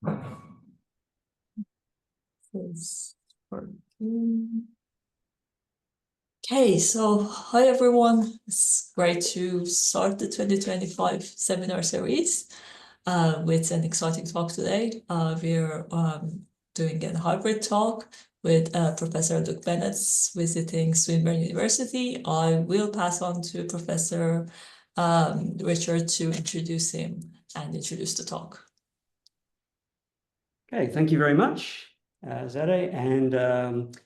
Okay, so hi everyone. It's great to start the 2025 seminar series with an exciting talk today. We're doing a hybrid talk with Professor Luke Bennetts visiting Swinburne University. I will pass on to Professor Richard to introduce him and introduce the talk. Okay, thank you very much, Zade, and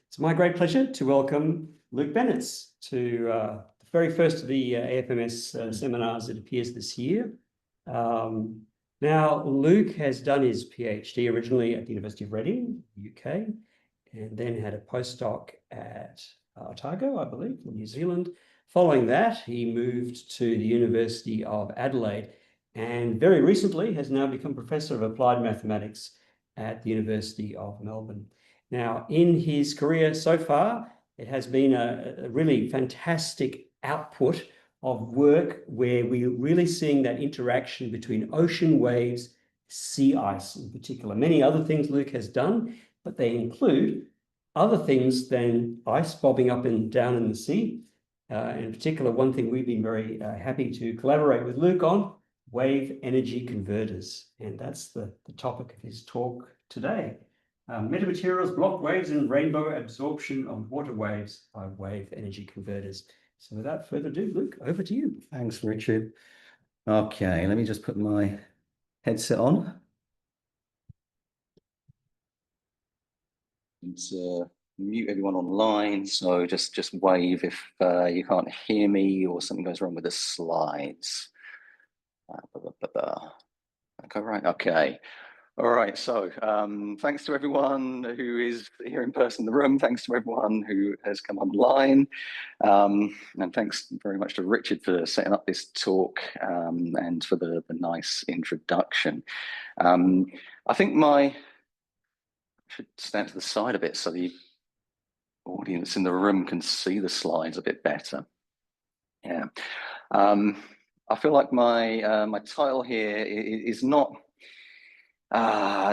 it's my great pleasure to welcome Luke Bennetts to the very first of the AFMS seminars, it appears, this year. Now, Luke has done his PhD originally at the University of Reading, UK, and then had a postdoc at Otago, I believe, in New Zealand. Following that, he moved to the University of Adelaide, and very recently has now become Professor of Applied Mathematics at the University of Melbourne. Now, in his career so far, it has been a really fantastic output of work where we're really seeing that interaction between ocean waves, sea ice in particular. Many other things Luke has done, but they include other things than ice bobbing up and down in the sea. In particular, one thing we've been very happy to collaborate with Luke on, wave energy converters, and that's the topic of his talk today. Metamaterials, Bloch waves and rainbow absorption of water waves by wave energy converters. So without further ado, Luke, over to you. Thanks, Richard. Okay, let me just put my headset on. And mute everyone online, so just wave if you can't hear me or something goes wrong with the slides. Okay, right, okay. All right, so thanks to everyone who is here in person in the room. Thanks to everyone who has come online. And thanks very much to Richard for setting up this talk and for the nice introduction. I think I should stand to the side a bit so the audience in the room can see the slides a bit better. Yeah. I feel like my title here is not,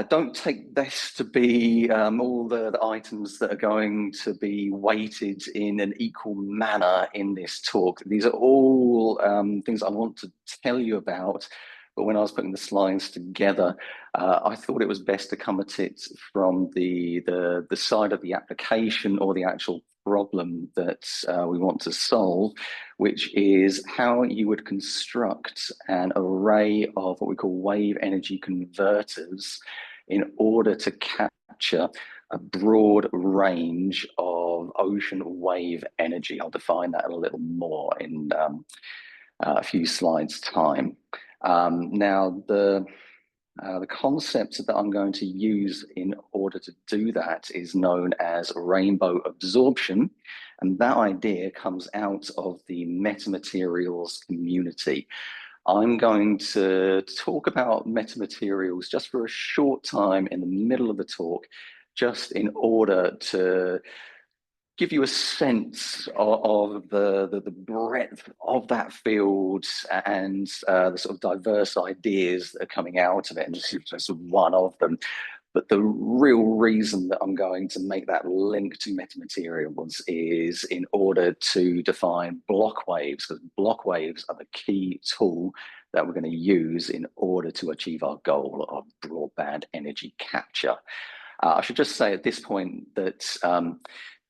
don't take this to be all the items that are going to be weighted in an equal manner in this talk. These are all things I want to tell you about, but when I was putting the slides together, I thought it was best to come at it from the side of the application or the actual problem that we want to solve, which is how you would construct an array of what we call wave energy converters in order to capture a broad range of ocean wave energy. I'll define that a little more in a few slides' time. Now, the concept that I'm going to use in order to do that is known as rainbow absorption, and that idea comes out of the metamaterials community. I'm going to talk about metamaterials just for a short time in the middle of the talk, just in order to give you a sense of the breadth of that field and the sort of diverse ideas that are coming out of it. And this is just one of them. But the real reason that I'm going to make that link to metamaterials is in order to define Bloch waves, because Bloch waves are the key tool that we're going to use in order to achieve our goal of broadband energy capture. I should just say at this point that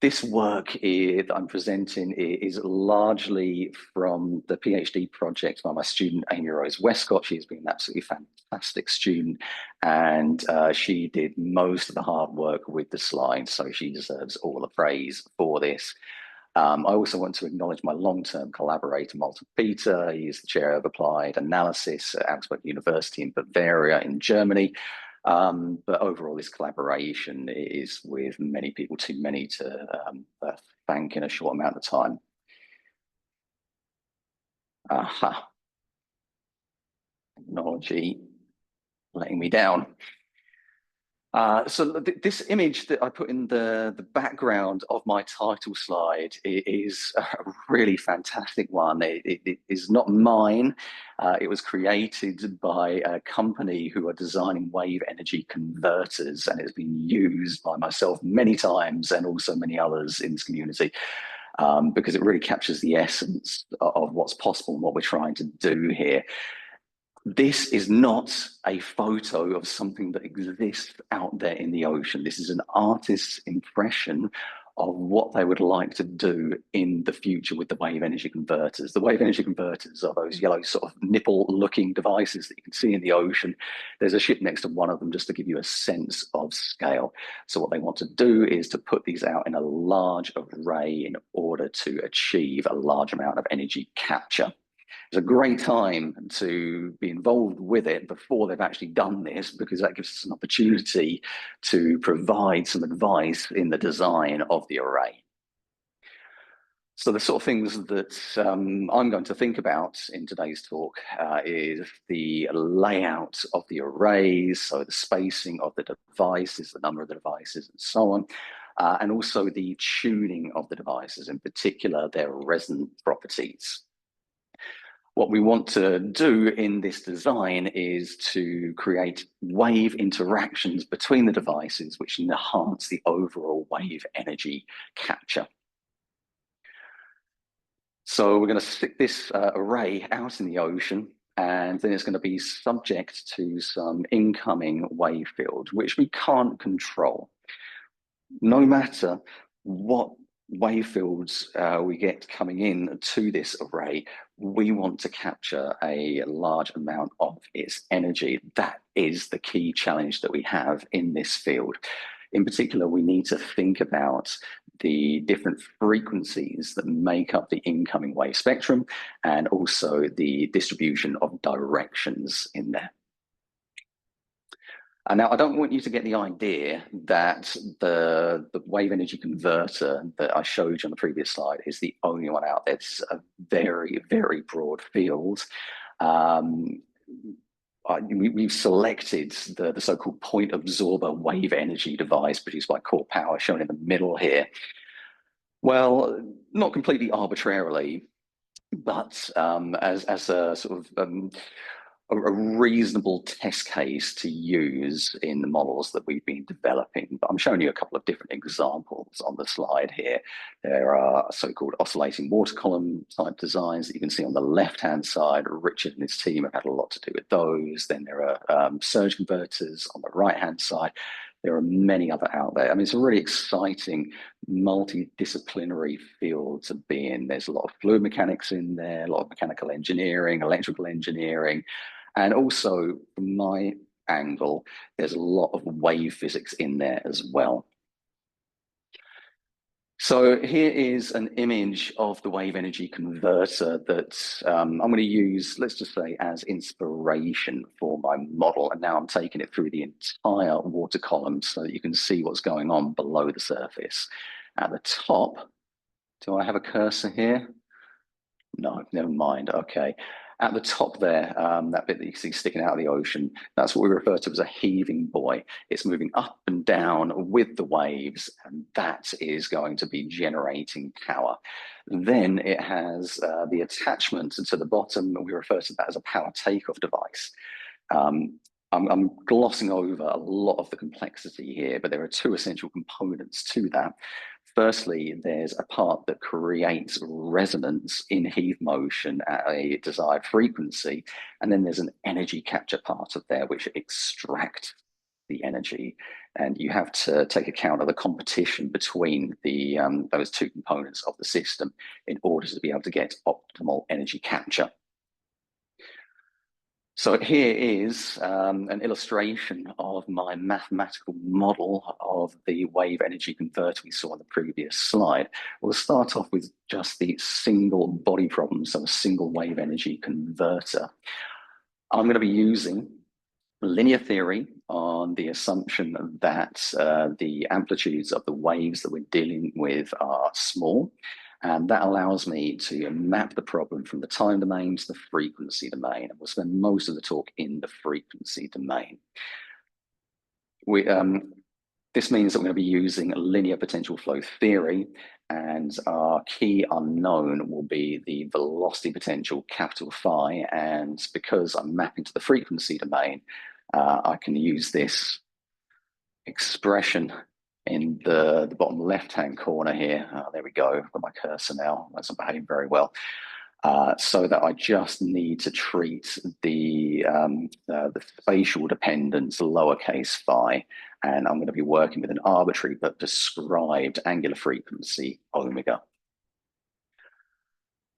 this work that I'm presenting is largely from the PhD project by my student, Amy Rose Westcott. She's been an absolutely fantastic student, and she did most of the hard work with the slides, so she deserves all the praise for this. I also want to acknowledge my long-term collaborator, Malte Peter. He is the chair of applied analysis at Augsburg University in Bavaria in Germany. But overall, this collaboration is with many people, too many to thank in a short amount of time. Aha. Technology letting me down. This image that I put in the background of my title slide is a really fantastic one. It is not mine. It was created by a company who are designing wave energy converters, and it's been used by myself many times and also many others in this community, because it really captures the essence of what's possible and what we're trying to do here. This is not a photo of something that exists out there in the ocean. This is an artist's impression of what they would like to do in the future with the wave energy converters. The wave energy converters are those yellow sort of nipple-looking devices that you can see in the ocean. There's a ship next to one of them just to give you a sense of scale. So what they want to do is to put these out in a large array in order to achieve a large amount of energy capture. It's a great time to be involved with it before they've actually done this, because that gives us an opportunity to provide some advice in the design of the array. So the sort of things that I'm going to think about in today's talk is the layout of the arrays, so the spacing of the devices, the number of the devices, and so on, and also the tuning of the devices, in particular their resonant properties. What we want to do in this design is to create wave interactions between the devices which enhance the overall wave energy capture. So we're going to stick this array out in the ocean, and then it's going to be subject to some incoming wave field, which we can't control. No matter what wave fields we get coming in to this array, we want to capture a large amount of its energy. That is the key challenge that we have in this field. In particular, we need to think about the different frequencies that make up the incoming wave spectrum, and also the distribution of directions in there. And now I don't want you to get the idea that the wave energy converter that I showed you on the previous slide is the only one out there. It's a very, very broad field. We've selected the so-called point absorber wave energy device produced by Core Power, shown in the middle here. Well, not completely arbitrarily, but as a sort of a reasonable test case to use in the models that we've been developing. But I'm showing you a couple of different examples on the slide here. There are so-called oscillating water column type designs that you can see on the left-hand side. Richard and his team have had a lot to do with those. Then there are surge converters on the right-hand side. There are many other out there. I mean, it's a really exciting multidisciplinary field to be in. There's a lot of fluid mechanics in there, a lot of mechanical engineering, electrical engineering, and also from my angle, there's a lot of wave physics in there as well. So here is an image of the wave energy converter that I'm going to use, let's just say, as inspiration for my model. And now I'm taking it through the entire water column so that you can see what's going on below the surface. At the top, do I have a cursor here? No, never mind. Okay. At the top there, that bit that you see sticking out of the ocean, that's what we refer to as a heaving buoy. It's moving up and down with the waves, and that is going to be generating power. Then it has the attachment to the bottom, and we refer to that as a power takeoff device. I'm glossing over a lot of the complexity here, but there are two essential components to that. Firstly, there's a part that creates resonance in heave motion at a desired frequency, and then there's an energy capture part of there which extracts the energy. And you have to take account of the competition between the those two components of the system in order to be able to get optimal energy capture. So here is an illustration of my mathematical model of the wave energy converter we saw on the previous slide. We'll start off with just the single body problem, so a single wave energy converter. I'm going to be using linear theory on the assumption that the amplitudes of the waves that we're dealing with are small. And that allows me to map the problem from the time domain to the frequency domain. And we'll spend most of the talk in the frequency domain. this means that we're going to be using linear potential flow theory, and our key unknown will be the velocity potential, capital phi. And because I'm mapping to the frequency domain, I can use this expression in the bottom left-hand corner here. There we go. I've got my cursor now. That's not behaving very well. So that I just need to treat the spatial dependence, lowercase phi, and I'm going to be working with an arbitrary but described angular frequency, omega.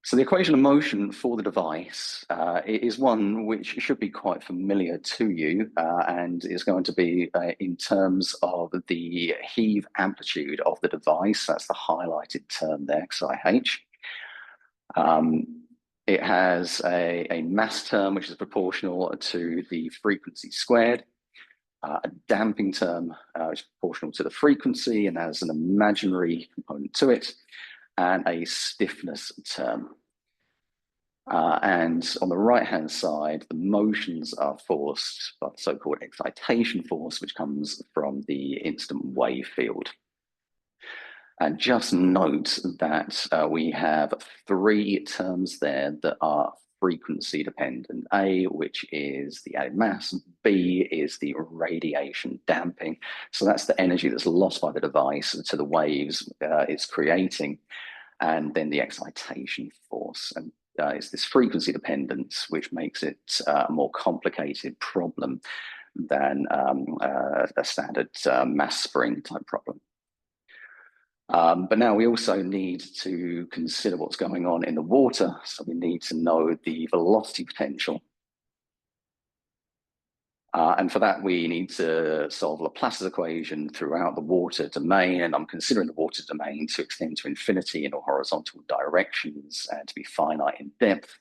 So the equation of motion for the device is one which should be quite familiar to you, and is going to be in terms of the heave amplitude of the device. That's the highlighted term there, XIH. It has a mass term which is proportional to the frequency squared, a damping term which is proportional to the frequency and has an imaginary component to it, and a stiffness term. And on the right-hand side, the motions are forced by the so-called excitation force, which comes from the instant wave field. And just note that we have three terms there that are frequency dependent. A, which is the added mass. B is the radiation damping. So that's the energy that's lost by the device to the waves it's creating. And then the excitation force. And it's this frequency dependence which makes it a more complicated problem than a standard mass spring type problem. But now we also need to consider what's going on in the water. So we need to know the velocity potential. And for that, we need to solve Laplace's equation throughout the water domain. And I'm considering the water domain to extend to infinity in all horizontal directions and to be finite in depth.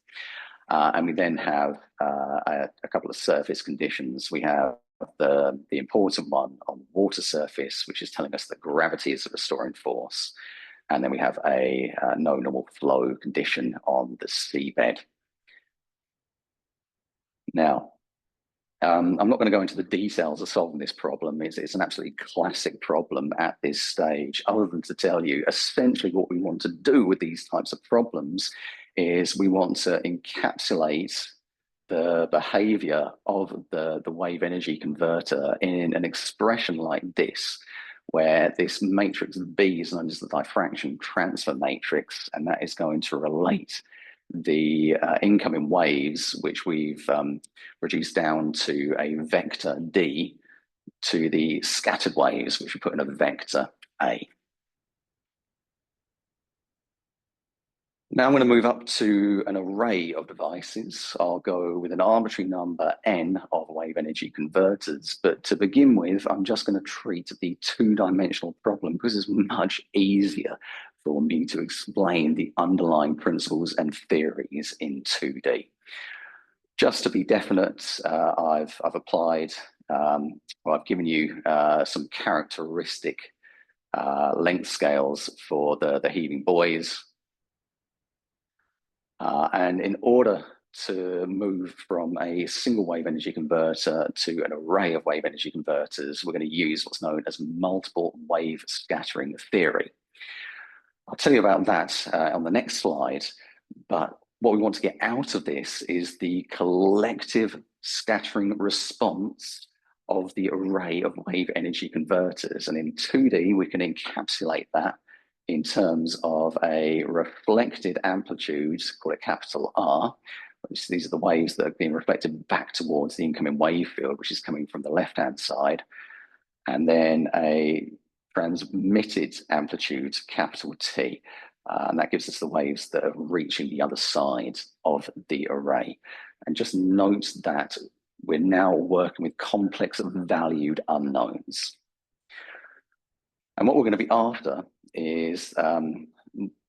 And we then have a couple of surface conditions. We have the important one on the water surface, which is telling us that gravity is a restoring force. And then we have a no normal flow condition on the seabed. Now, I'm not going to go into the details of solving this problem. It's an absolutely classic problem at this stage, other than to tell you essentially what we want to do with these types of problems is we want to encapsulate the behavior of the wave energy converter in an expression like this, where this matrix B is known as the diffraction transfer matrix, and that is going to relate the incoming waves, which we've reduced down to a vector D, to the scattered waves, which we put in a vector A. Now I'm going to move up to an array of devices. I'll go with an arbitrary number n of wave energy converters, but to begin with, I'm just going to treat the two-dimensional problem because it's much easier for me to explain the underlying principles and theories in 2D. Just to be definite, I've applied, I've given you some characteristic length scales for the heaving buoys. And in order to move from a single wave energy converter to an array of wave energy converters, we're going to use what's known as multiple wave scattering theory. I'll tell you about that on the next slide, but what we want to get out of this is the collective scattering response of the array of wave energy converters. And in 2D, we can encapsulate that in terms of a reflected amplitude, call it capital R, which these are the waves that are being reflected back towards the incoming wave field, which is coming from the left-hand side, and then a transmitted amplitude, capital T, and that gives us the waves that are reaching the other side of the array. And just note that we're now working with complex valued unknowns. And what we're going to be after is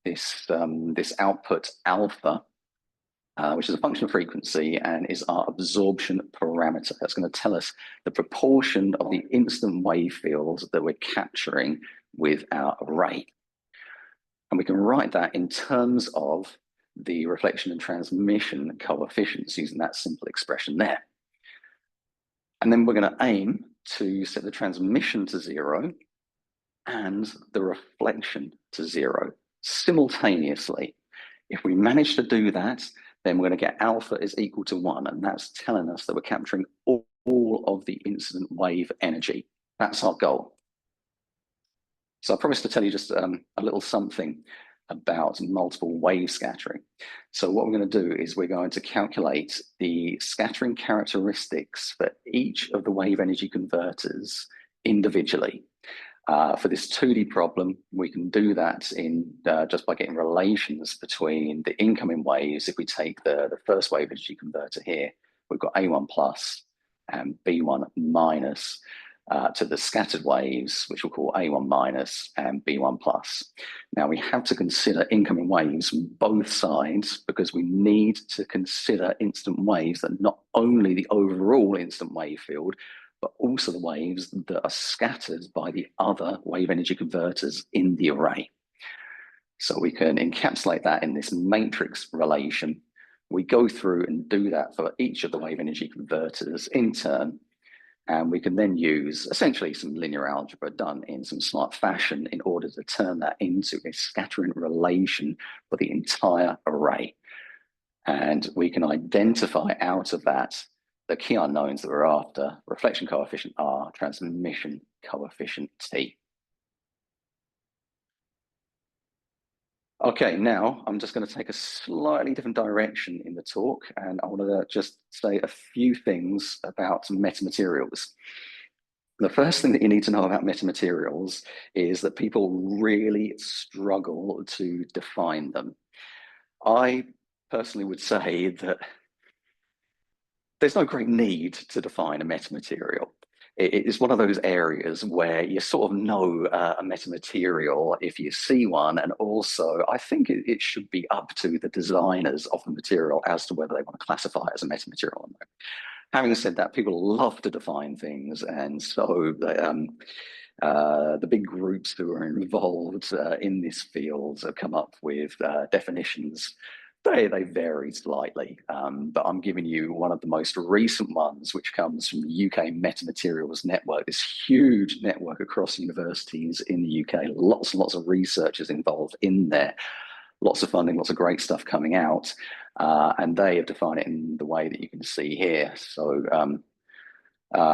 this output alpha, which is a function of frequency and is our absorption parameter. That's going to tell us the proportion of the instant wave fields that we're capturing with our array. And we can write that in terms of the reflection and transmission coefficients using that simple expression there. And then we're going to aim to set the transmission to 0 and the reflection to 0 simultaneously. If we manage to do that, then we're going to get alpha is equal to 1, and that's telling us that we're capturing all of the incident wave energy. That's our goal. So I promised to tell you just a little something about multiple wave scattering. So what we're going to do is we're going to calculate the scattering characteristics for each of the wave energy converters individually. For this 2D problem, we can do that in just by getting relations between the incoming waves. If we take the first wave energy converter here, we've got A1 plus and B1 minus to the scattered waves, which we'll call A1 minus and B1 plus. Now we have to consider incoming waves from both sides because we need to consider instant waves that not only the overall instant wave field, but also the waves that are scattered by the other wave energy converters in the array. So we can encapsulate that in this matrix relation. We go through and do that for each of the wave energy converters in turn, and we can then use essentially some linear algebra done in some smart fashion in order to turn that into a scattering relation for the entire array. And we can identify out of that the key unknowns that we're after: reflection coefficient R, transmission coefficient T. Okay, now I'm just going to take a slightly different direction in the talk, and I want to just say a few things about metamaterials. The first thing that you need to know about metamaterials is that people really struggle to define them. I personally would say that there's no great need to define a metamaterial. It is one of those areas where you sort of know a metamaterial if you see one, and also I think it should be up to the designers of the material as to whether they want to classify it as a metamaterial or not. Having said that, people love to define things, and so the big groups who are involved in this field have come up with definitions. They vary slightly, but I'm giving you one of the most recent ones, which comes from the UK Metamaterials Network, this huge network across universities in the UK, lots and lots of researchers involved in there, lots of funding, lots of great stuff coming out, and they have defined it in the way that you can see here. So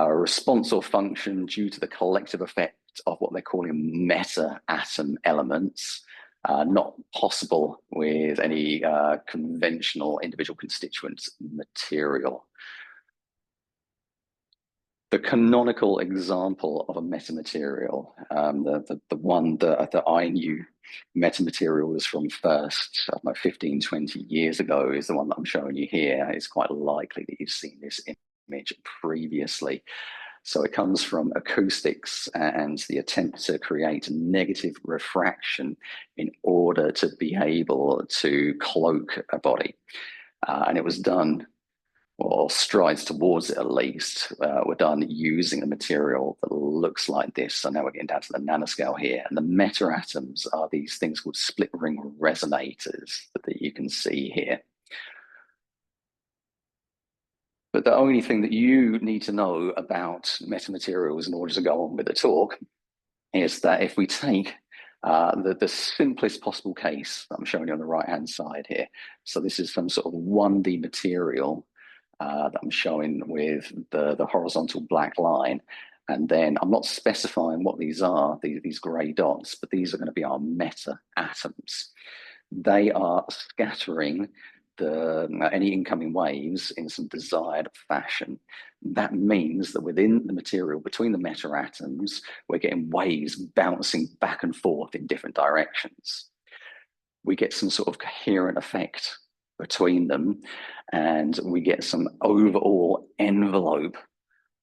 response or function due to the collective effect of what they're calling meta-atom elements, not possible with any conventional individual constituent material. The canonical example of a metamaterial, the one that I knew metamaterials from first, 15, 20 years ago, is the one that I'm showing you here. It's quite likely that you've seen this image previously. So it comes from acoustics and the attempt to create negative refraction in order to be able to cloak a body. And it was done, or strides towards it at least, were done using a material that looks like this. So now we're getting down to the nanoscale here. And the meta-atoms are these things called split ring resonators that you can see here. But the only thing that you need to know about metamaterials in order to go on with the talk is that if we take the simplest possible case that I'm showing you on the right-hand side here, so this is some sort of 1D material that I'm showing with the horizontal black line, and then I'm not specifying what these are, these grey dots, but these are going to be our meta-atoms. They are scattering any incoming waves in some desired fashion. That means that within the material, between the meta-atoms, we're getting waves bouncing back and forth in different directions. We get some sort of coherent effect between them, and we get some overall envelope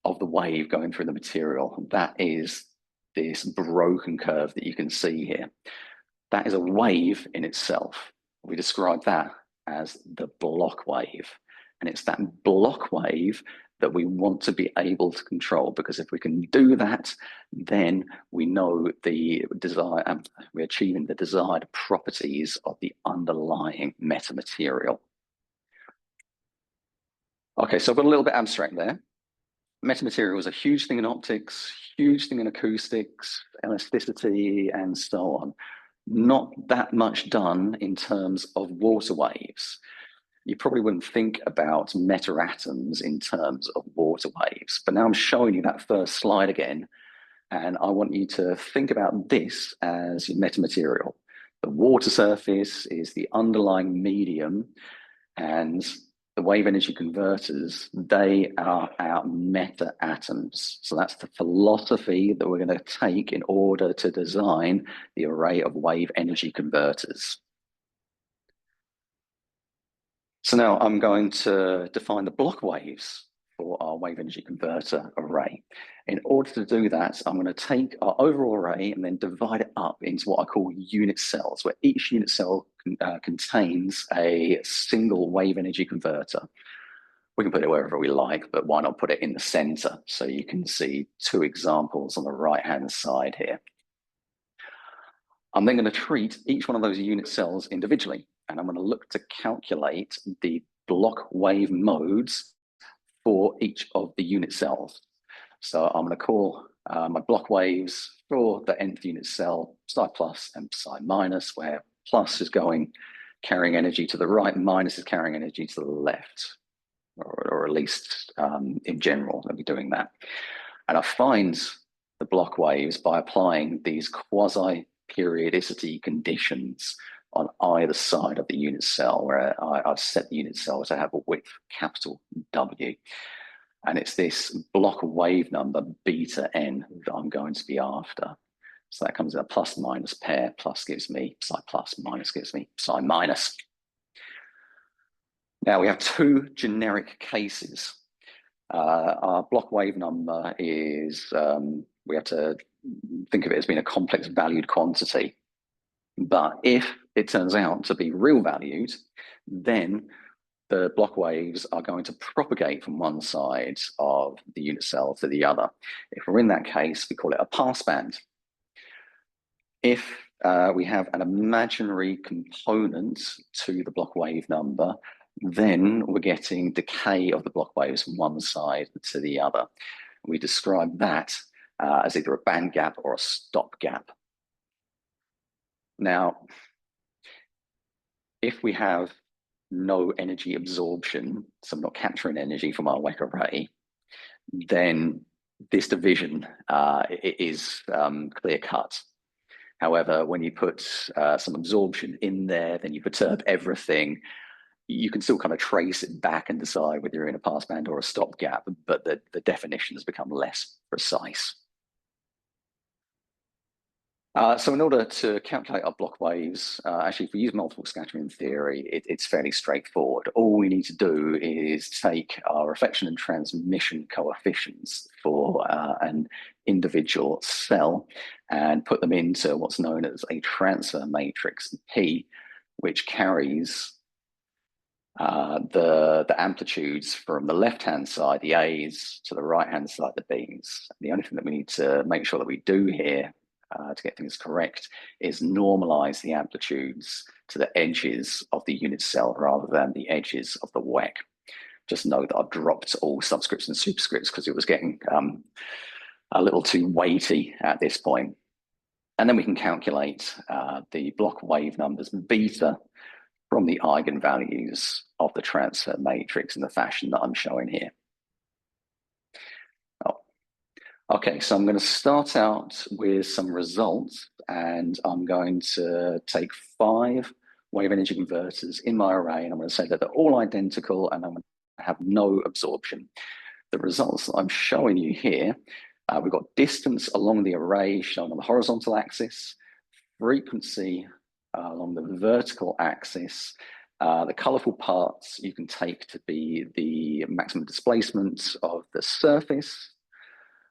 of the wave going through the material. That is this broken curve that you can see here. That is a wave in itself. We describe that as the Bloch wave. And it's that Bloch wave that we want to be able to control, because if we can do that, then we know we're achieving the desired properties of the underlying metamaterial. Okay, so I've got a little bit abstract there. metamaterials are a huge thing in optics, huge thing in acoustics, elasticity, and so on. Not that much done in terms of water waves. You probably wouldn't think about meta-atoms in terms of water waves, but now I'm showing you that first slide again, and I want you to think about this as your metamaterial. The water surface is the underlying medium, and the wave energy converters, they are our meta-atoms. So that's the philosophy that we're going to take in order to design the array of wave energy converters. So now I'm going to define the Bloch waves for our wave energy converter array. In order to do that, I'm going to take our overall array and then divide it up into what I call unit cells, where each unit cell contains a single wave energy converter. We can put it wherever we like, but why not put it in the center? So you can see two examples on the right-hand side here. I'm then going to treat each one of those unit cells individually, and I'm going to look to calculate the Bloch wave modes for each of the unit cells. So I'm going to call my Bloch waves for the nth unit cell psi plus and psi minus, where plus is carrying energy to the right, minus is carrying energy to the left, or at least in general, I'll be doing that. And I find the Bloch waves by applying these quasi-periodicity conditions on either side of the unit cell, where I've set the unit cell to have a width capital W. And it's this Bloch wave number, beta n, that I'm going to be after. So that comes in a plus minus pair. Plus gives me psi plus, minus gives me psi minus. Now we have two generic cases. Our Bloch wave number is, we have to think of it as being a complex valued quantity. But if it turns out to be real valued, then the Bloch waves are going to propagate from one side of the unit cell to the other. If we're in that case, we call it a passband. If we have an imaginary component to the Bloch wave number, then we're getting decay of the Bloch waves from one side to the other. We describe that as either a band gap or a stop gap. Now, if we have no energy absorption, so I'm not capturing energy from our WEC array, then this division is clear cut. However, when you put some absorption in there, then you perturb everything. You can still kind of trace it back and decide whether you're in a passband or a stop gap, but the definition has become less precise. So in order to calculate our Bloch waves, actually, if we use multiple scattering theory, it's fairly straightforward. All we need to do is take our reflection and transmission coefficients for an individual cell and put them into what's known as a transfer matrix P, which carries the amplitudes from the left-hand side, the A's, to the right-hand side, the B's. The only thing that we need to make sure that we do here to get things correct is normalize the amplitudes to the edges of the unit cell rather than the edges of the WEC. Just know that I've dropped all subscripts and superscripts because it was getting a little too weighty at this point. And then we can calculate the Bloch wave numbers beta from the eigenvalues of the transfer matrix in the fashion that I'm showing here. Okay, so I'm going to start out with some results, and I'm going to take 5 wave energy converters in my array, and I'm going to say that they're all identical, and I'm going to have no absorption. The results that I'm showing you here, we've got distance along the array shown on the horizontal axis, frequency along the vertical axis. The colorful parts you can take to be the maximum displacement of the surface,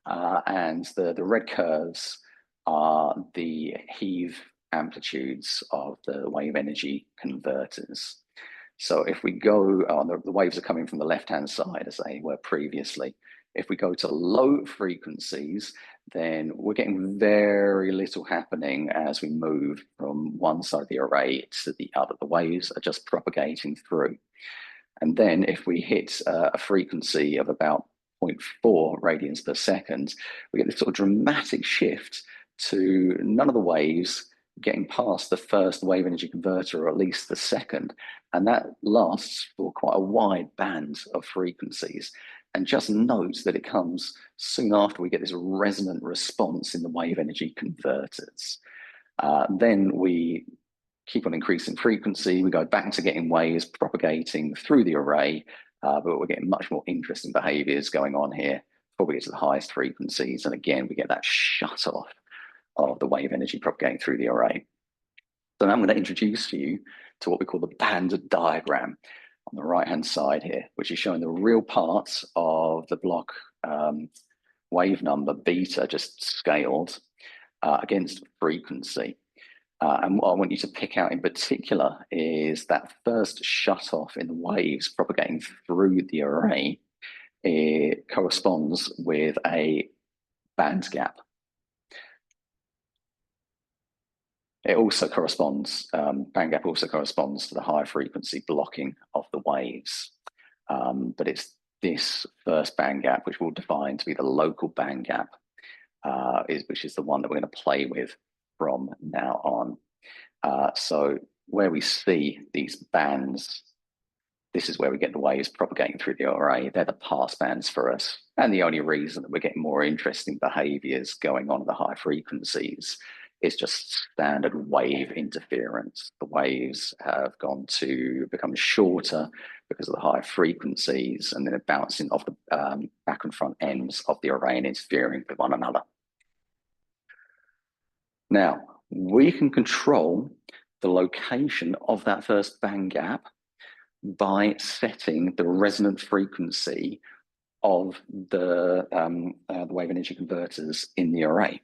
and the red curves are the heave amplitudes of the wave energy converters. So if we go, the waves are coming from the left-hand side as they were previously. If we go to low frequencies, then we're getting very little happening as we move from one side of the array to the other. The waves are just propagating through. And then if we hit a frequency of about 0.4 radians per second, we get this sort of dramatic shift to none of the waves getting past the first wave energy converter, or at least the second. And that lasts for quite a wide band of frequencies. And just note that it comes soon after we get this resonant response in the wave energy converters. Then we keep on increasing frequency. We go back to getting waves propagating through the array, but we're getting much more interesting behaviors going on here before we get to the highest frequencies. And again, we get that shut off of the wave energy propagating through the array. So now I'm going to introduce you to what we call the band diagram on the right-hand side here, which is showing the real parts of the Bloch wave number beta just scaled against frequency. And what I want you to pick out in particular is that first shut off in the waves propagating through the array. It corresponds with a band gap. It also corresponds, band gap also corresponds to the higher frequency blocking of the waves. But it's this first band gap which we'll define to be the local band gap, which is the one that we're going to play with from now on. So where we see these bands, this is where we get the waves propagating through the array. They're the pass bands for us. And the only reason that we're getting more interesting behaviors going on at the high frequencies is just standard wave interference. The waves have gone to become shorter because of the higher frequencies, and then they're bouncing off the back and front ends of the array and interfering with one another. Now, we can control the location of that first band gap by setting the resonant frequency of the wave energy converters in the array.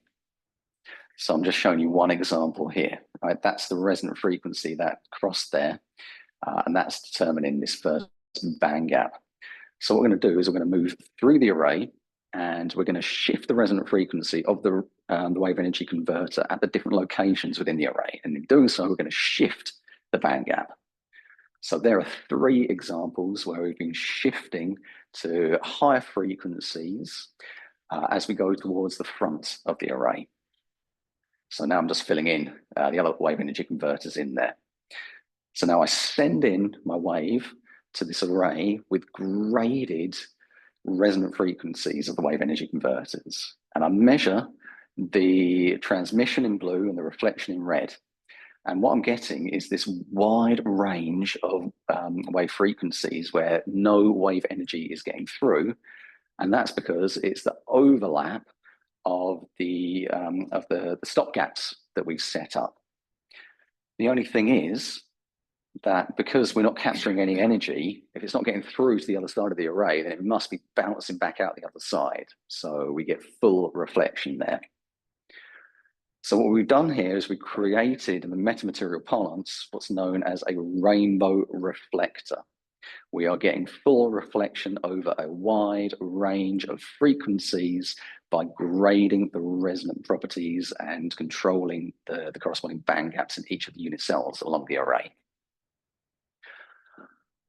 So I'm just showing you one example here, right? That's the resonant frequency, that cross there, and that's determining this first band gap. So what we're going to do is we're going to move through the array, and we're going to shift the resonant frequency of the wave energy converter at the different locations within the array. And in doing so, we're going to shift the band gap. So there are 3 examples where we've been shifting to higher frequencies as we go towards the front of the array. So now I'm just filling in the other wave energy converters in there. So now I send in my wave to this array with graded resonant frequencies of the wave energy converters. And I measure the transmission in blue and the reflection in red. And what I'm getting is this wide range of wave frequencies where no wave energy is getting through. And that's because it's the overlap of the stop gaps that we've set up. The only thing is that because we're not capturing any energy, if it's not getting through to the other side of the array, then it must be bouncing back out the other side. So we get full reflection there. So what we've done here is we created, in the metamaterial parlance, what's known as a rainbow reflector. We are getting full reflection over a wide range of frequencies by grading the resonant properties and controlling the corresponding band gaps in each of the unit cells along the array.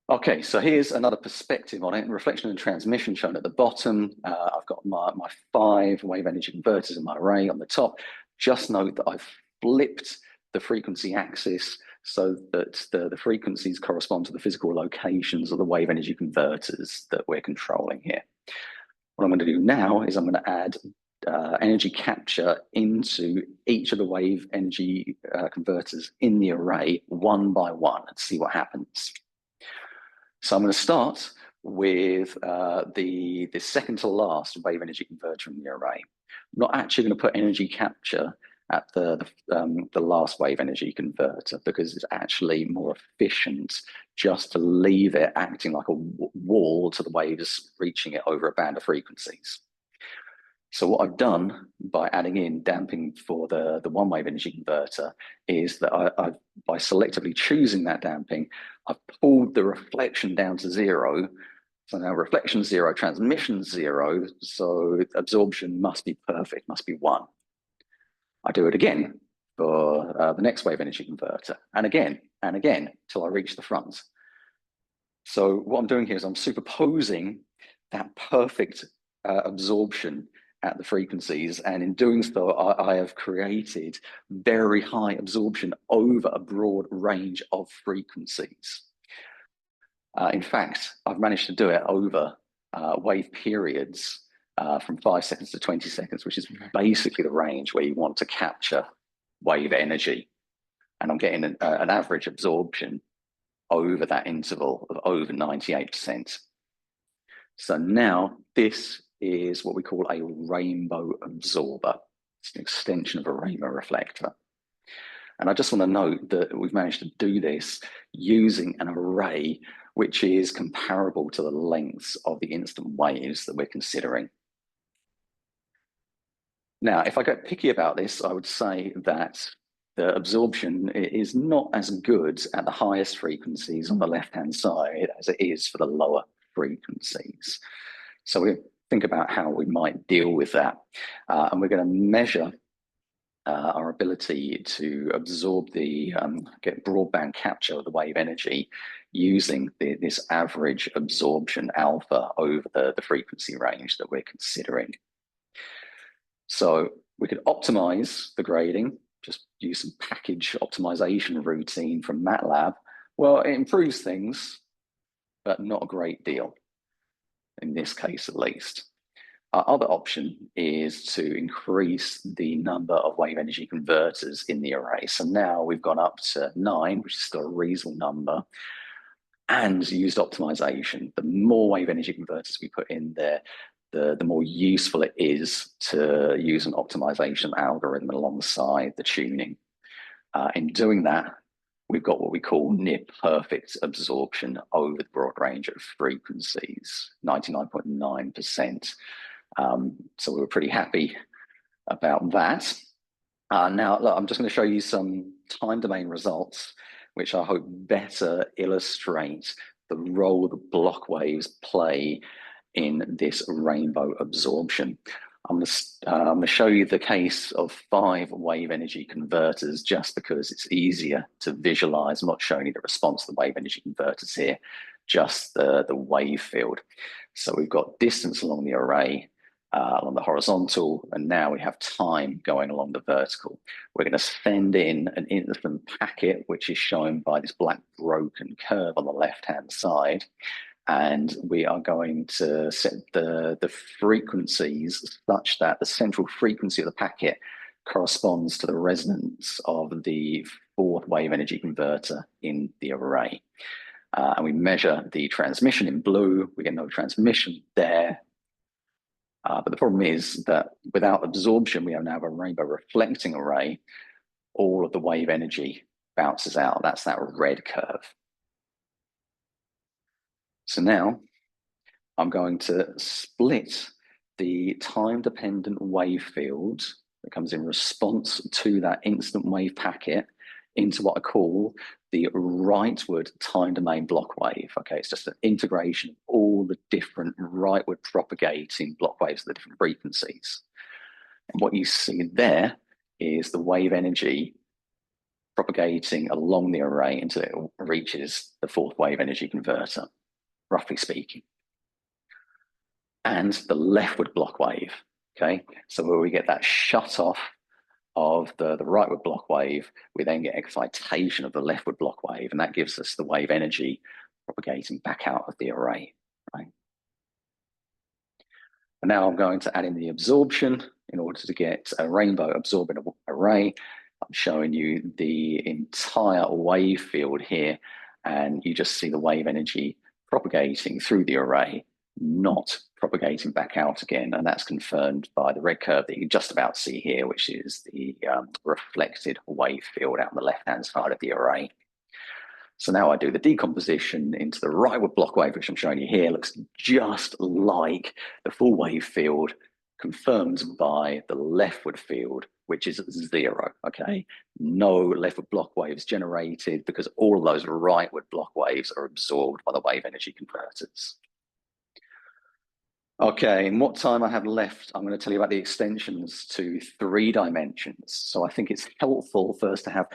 Okay, so here's another perspective on it. Reflection and transmission shown at the bottom. I've got my 5 wave energy converters in my array on the top. Just note that I've flipped the frequency axis so that the frequencies correspond to the physical locations of the wave energy converters that we're controlling here. What I'm going to do now is I'm going to add energy capture into each of the wave energy converters in the array one by one and see what happens. So I'm going to start with the second to last wave energy converter in the array. I'm not actually going to put energy capture at the last wave energy converter because it's actually more efficient just to leave it acting like a wall to the waves reaching it over a band of frequencies. So what I've done by adding in damping for the one wave energy converter is that I've by selectively choosing that damping, I've pulled the reflection down to 0. So now reflection 0, transmission 0, so absorption must be perfect, must be 1. I do it again for the next wave energy converter, and again, till I reach the front. So what I'm doing here is I'm superposing that perfect absorption at the frequencies, and in doing so, I have created very high absorption over a broad range of frequencies. In fact, I've managed to do it over wave periods from 5 seconds to 20 seconds, which is basically the range where you want to capture wave energy. And I'm getting an average absorption over that interval of over 98%. So now this is what we call a rainbow absorber. It's an extension of a rainbow reflector. And I just want to note that we've managed to do this using an array which is comparable to the lengths of the instant waves that we're considering. Now, if I get picky about this, I would say that the absorption is not as good at the highest frequencies on the left-hand side as it is for the lower frequencies. So we think about how we might deal with that. And we're going to measure our ability to absorb the get broadband capture of the wave energy using this average absorption alpha over the frequency range that we're considering. So we could optimize the grading, just use some package optimization routine from MATLAB. Well, it improves things, but not a great deal, in this case at least. Our other option is to increase the number of wave energy converters in the array. So now we've gone up to 9, which is still a reasonable number, and used optimization. The more wave energy converters we put in there, the more useful it is to use an optimization algorithm alongside the tuning. In doing that, we've got what we call near perfect absorption over the broad range of frequencies, 99.9%. So we were pretty happy about that. Now, look, I'm just going to show you some time domain results, which I hope better illustrate the role that Bloch waves play in this rainbow absorption. I'm going to show you the case of 5 wave energy converters just because it's easier to visualize. I'm not showing you the response to the wave energy converters here, just the wave field. So we've got distance along the array, along the horizontal, and now we have time going along the vertical. We're going to send in an instant packet, which is shown by this black broken curve on the left-hand side. And we are going to set the frequencies such that the central frequency of the packet corresponds to the resonance of the 4th wave energy converter in the array. And we measure the transmission in blue. We get no transmission there. But the problem is that without absorption, we now have a rainbow reflecting array. All of the wave energy bounces out. That's that red curve. So now I'm going to split the time-dependent wave field that comes in response to that instant wave packet into what I call the rightward time domain Bloch wave. Okay, it's just an integration of all the different rightward propagating Bloch waves at the different frequencies. And what you see there is the wave energy propagating along the array until it reaches the 4th wave energy converter, roughly speaking. And the leftward Bloch wave, okay? So where we get that shut off of the rightward Bloch wave, we then get excitation of the leftward Bloch wave, and that gives us the wave energy propagating back out of the array, right? And now I'm going to add in the absorption in order to get a rainbow absorbing array. I'm showing you the entire wave field here, and you just see the wave energy propagating through the array, not propagating back out again. And that's confirmed by the red curve that you can just about see here, which is the reflected wave field out on the left-hand side of the array. So now I do the decomposition into the rightward Bloch wave, which I'm showing you here, looks just like the full wave field confirmed by the leftward field, which is 0, okay? No leftward Bloch waves generated because all of those rightward Bloch waves are absorbed by the wave energy converters. Okay, in what time I have left, I'm going to tell you about the extensions to 3 dimensions. So I think it's helpful first to have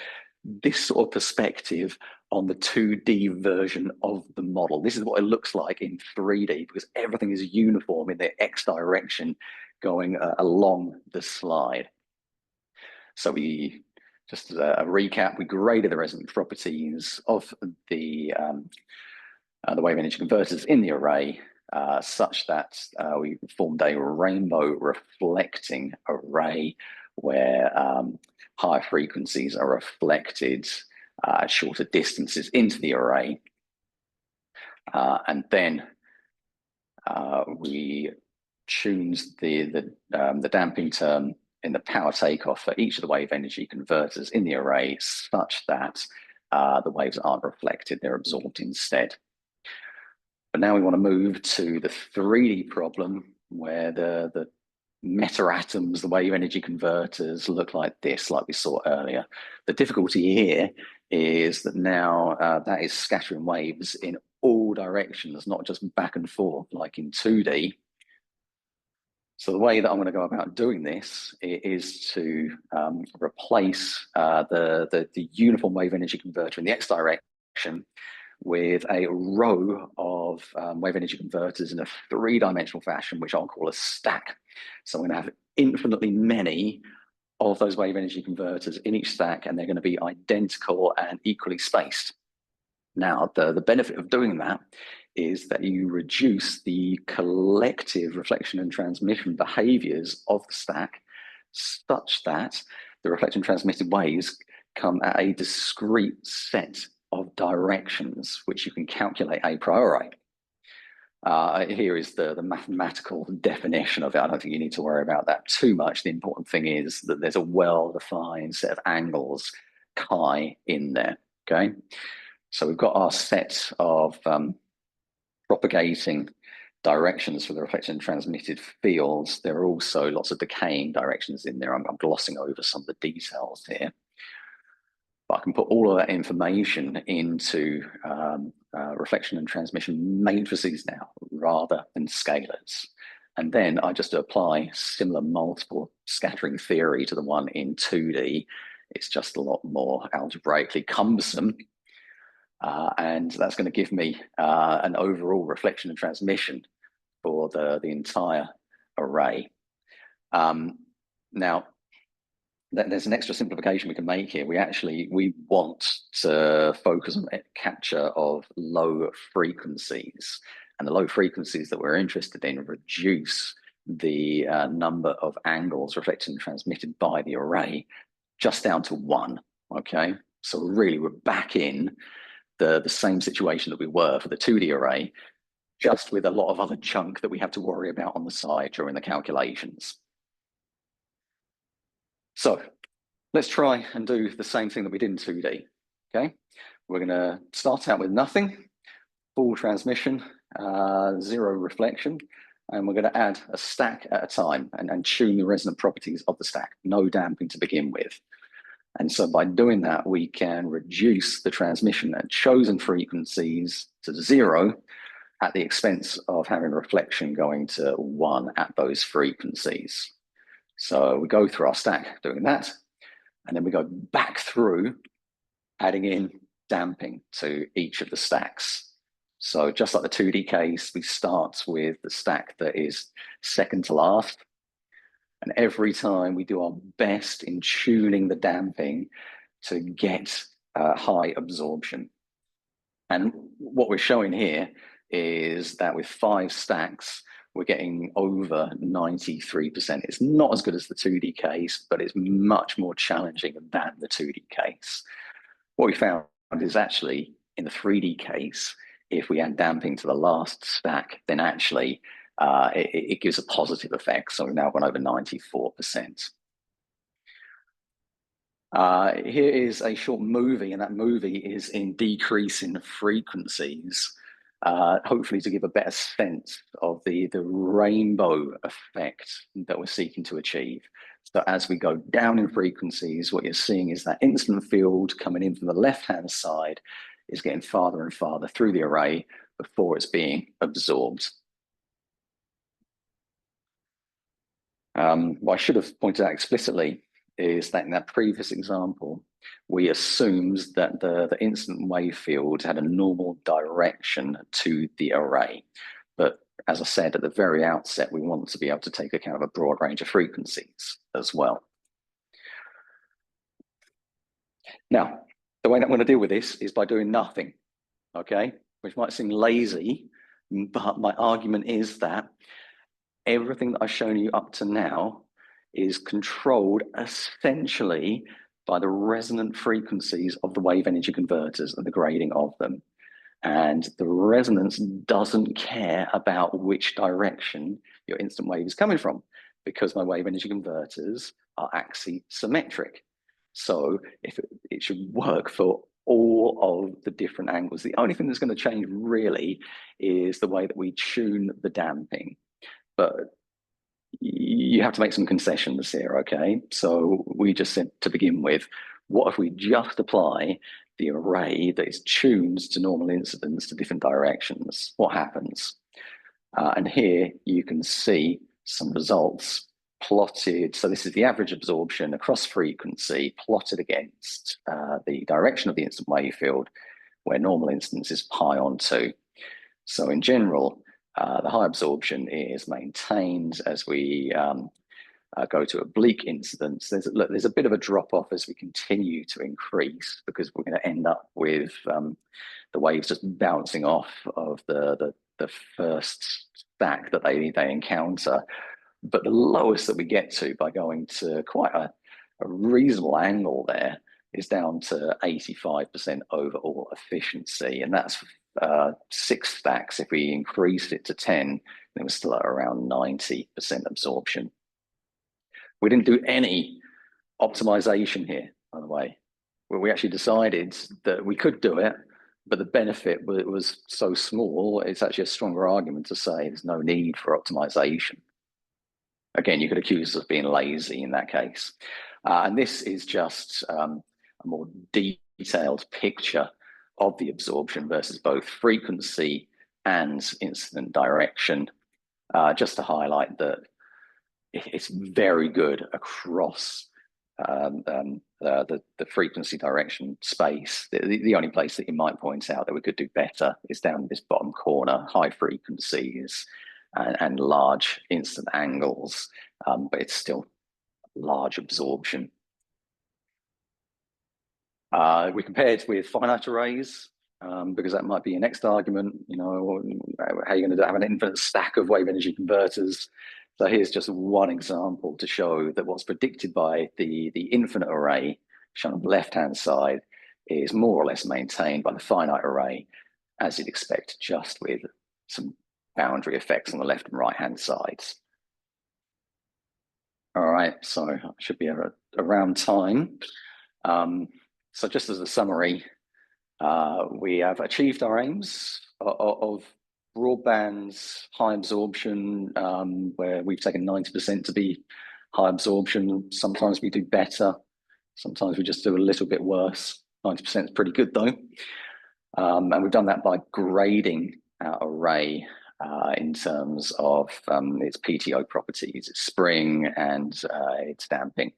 this sort of perspective on the 2D version of the model. This is what it looks like in 3D because everything is uniform in the X direction going along the slide. So we, just as a recap, we graded the resonant properties of the wave energy converters in the array such that we formed a rainbow reflecting array where higher frequencies are reflected at shorter distances into the array. And then we tuned the damping term in the power takeoff for each of the wave energy converters in the array such that the waves aren't reflected, they're absorbed instead. But now we want to move to the 3D problem where the meta-atoms, the wave energy converters look like this, like we saw earlier. The difficulty here is that now that is scattering waves in all directions, not just back and forth like in 2D. So the way that I'm going to go about doing this is to replace the uniform wave energy converter in the X direction with a row of wave energy converters in a 3-dimensional fashion, which I'll call a stack. So I'm going to have infinitely many of those wave energy converters in each stack, and they're going to be identical and equally spaced. Now, the benefit of doing that is that you reduce the collective reflection and transmission behaviors of the stack such that the reflected and transmitted waves come at a discrete set of directions, which you can calculate a priori. Here is the mathematical definition of it. I don't think you need to worry about that too much. The important thing is that there's a well-defined set of angles, chi, in there, okay? So we've got our set of propagating directions for the reflected and transmitted fields. There are also lots of decaying directions in there. I'm glossing over some of the details here. But I can put all of that information into reflection and transmission matrices now, rather than scalars. And then I just apply similar multiple scattering theory to the one in 2D. It's just a lot more algebraically cumbersome. And that's going to give me an overall reflection and transmission for the entire array. Now, there's an extra simplification we can make here. We want to focus on capture of low frequencies, and the low frequencies that we're interested in reduce the number of angles reflected and transmitted by the array just down to 1. Okay, so really we're back in the same situation that we were for the 2D array, just with a lot of other junk that we have to worry about on the side during the calculations. So let's try and do the same thing that we did in 2D, okay? We're gonna start out with nothing, full transmission, 0 reflection, and we're gonna add a stack at a time and tune the resonant properties of the stack, no damping to begin with. And so by doing that, we can reduce the transmission at chosen frequencies to 0 at the expense of having reflection going to 1 at those frequencies. So we go through our stack doing that, and then we go back through adding in damping to each of the stacks. So just like the 2D case, we start with the stack that is second to last. And every time we do our best in tuning the damping to get high absorption. And what we're showing here is that with 5 stacks, we're getting over 93%. It's not as good as the 2D case, but it's much more challenging than the 2D case. What we found is actually in the 3D case, if we add damping to the last stack, then actually it gives a positive effect. So we've now gone over 94%. Here is a short movie, and that movie is in decreasing frequencies, hopefully to give a better sense of the rainbow effect that we're seeking to achieve. So as we go down in frequencies, what you're seeing is that incident field coming in from the left-hand side is getting farther and farther through the array before it's being absorbed. What I should have pointed out explicitly is that in that previous example, we assumed that the incident wave field had a normal direction to the array. But as I said at the very outset, we want to be able to take account of a broad range of frequencies as well. Now, the way that I'm going to deal with this is by doing nothing, okay? Which might seem lazy, but my argument is that everything that I've shown you up to now is controlled essentially by the resonant frequencies of the wave energy converters and the grading of them. And the resonance doesn't care about which direction your instant wave is coming from, because my wave energy converters are axisymmetric. So if it should work for all of the different angles. The only thing that's going to change really is the way that we tune the damping. But you have to make some concessions here, okay? So we just said to begin with, what if we just apply the array that is tuned to normal incidence to different directions? What happens? And here you can see some results plotted. So this is the average absorption across frequency plotted against the direction of the instant wave field, where normal incidence is pi on 2. So in general, the high absorption is maintained as we go to oblique incidence. There's a bit of a drop off as we continue to increase, because we're going to end up with the waves just bouncing off of the first stack that they encounter. But the lowest that we get to by going to quite a reasonable angle there is down to 85% overall efficiency, and that's 6 stacks. If we increased it to 10, then we're still at around 90% absorption. We didn't do any optimization here, by the way. We actually decided that we could do it, but the benefit was so small, it's actually a stronger argument to say there's no need for optimization. Again, you could accuse us of being lazy in that case. And this is just a more detailed picture of the absorption versus both frequency and incident direction, just to highlight that it's very good across the frequency direction space. The only place that you might point out that we could do better is down in this bottom corner, high frequencies and large instant angles, but it's still large absorption. We compared with finite arrays, because that might be your next argument. You know, how are you going to have an infinite stack of wave energy converters? So here's just one example to show that what's predicted by the infinite array, shown on the left-hand side, is more or less maintained by the finite array, as you'd expect, just with some boundary effects on the left and right-hand sides. All right, so I should be around time. So just as a summary, we have achieved our aims of broadband high absorption, where we've taken 90% to be high absorption. Sometimes we do better, sometimes we just do a little bit worse. 90% is pretty good though. And we've done that by grading our array in terms of its PTO properties, its spring and its damping.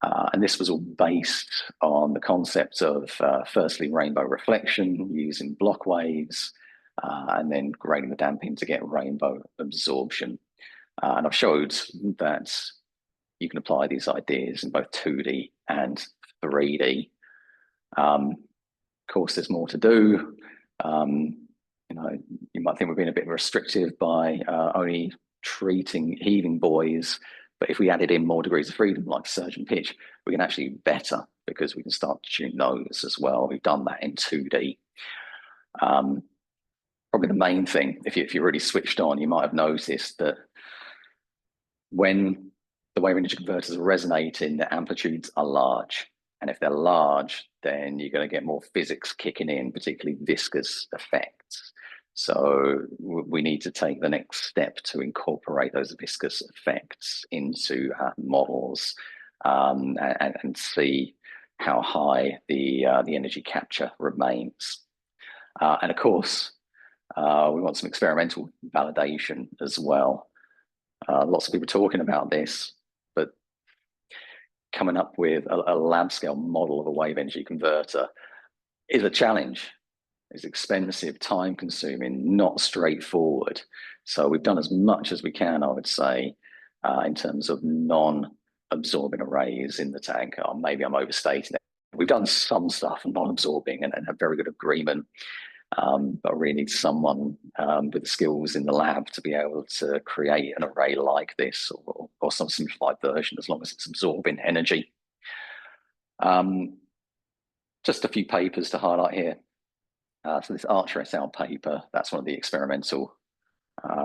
And this was all based on the concept of firstly rainbow reflection using Bloch waves, and then grading the damping to get rainbow absorption. And I've showed that you can apply these ideas in both 2D and 3D. Of course, there's more to do. You know, you might think we're being a bit restrictive by only treating heaving buoys, but if we added in more degrees of freedom, like surge and pitch, we can actually be better, because we can start to tune those as well. We've done that in 2D. Probably the main thing, if you're really switched on, you might have noticed that when the wave energy converters are resonating, the amplitudes are large. And if they're large, then you're going to get more physics kicking in, particularly viscous effects. So we need to take the next step to incorporate those viscous effects into our models, and see how high the energy capture remains. And of course, we want some experimental validation as well. Lots of people talking about this, but coming up with a lab scale model of a wave energy converter is a challenge. It's expensive, time consuming, not straightforward. So we've done as much as we can, I would say, in terms of non-absorbing arrays in the tank. Or maybe I'm overstating it. We've done some stuff non-absorbing and have very good agreement. But really need someone with the skills in the lab to be able to create an array like this, or some simplified version, as long as it's absorbing energy. Just a few papers to highlight here. So this Archer et al. Paper, that's one of the experimental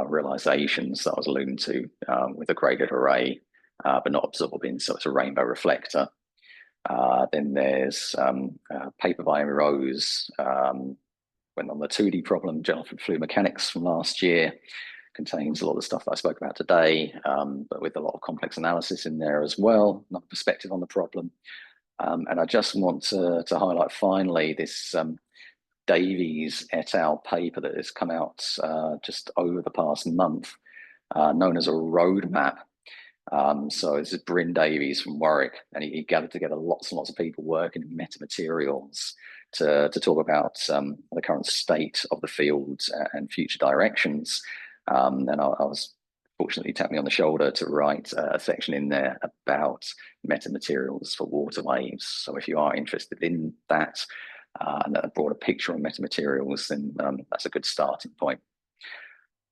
realizations that I was alluding to, with a graded array, but not absorbing, so it's a rainbow reflector. Then there's a paper by Amy Rose, went on the 2D problem, general fluid mechanics from last year. Contains a lot of the stuff that I spoke about today, but with a lot of complex analysis in there as well, another perspective on the problem. And I just want to highlight finally this Davies et al. Paper that has come out just over the past month, known as a roadmap. So this is Bryn Davies from Warwick, and he gathered together lots and lots of people working in metamaterials to talk about the current state of the field and future directions. And I was fortunately tapped me on the shoulder to write a section in there about metamaterials for water waves. So if you are interested in that, and that brought a picture on metamaterials, then that's a good starting point.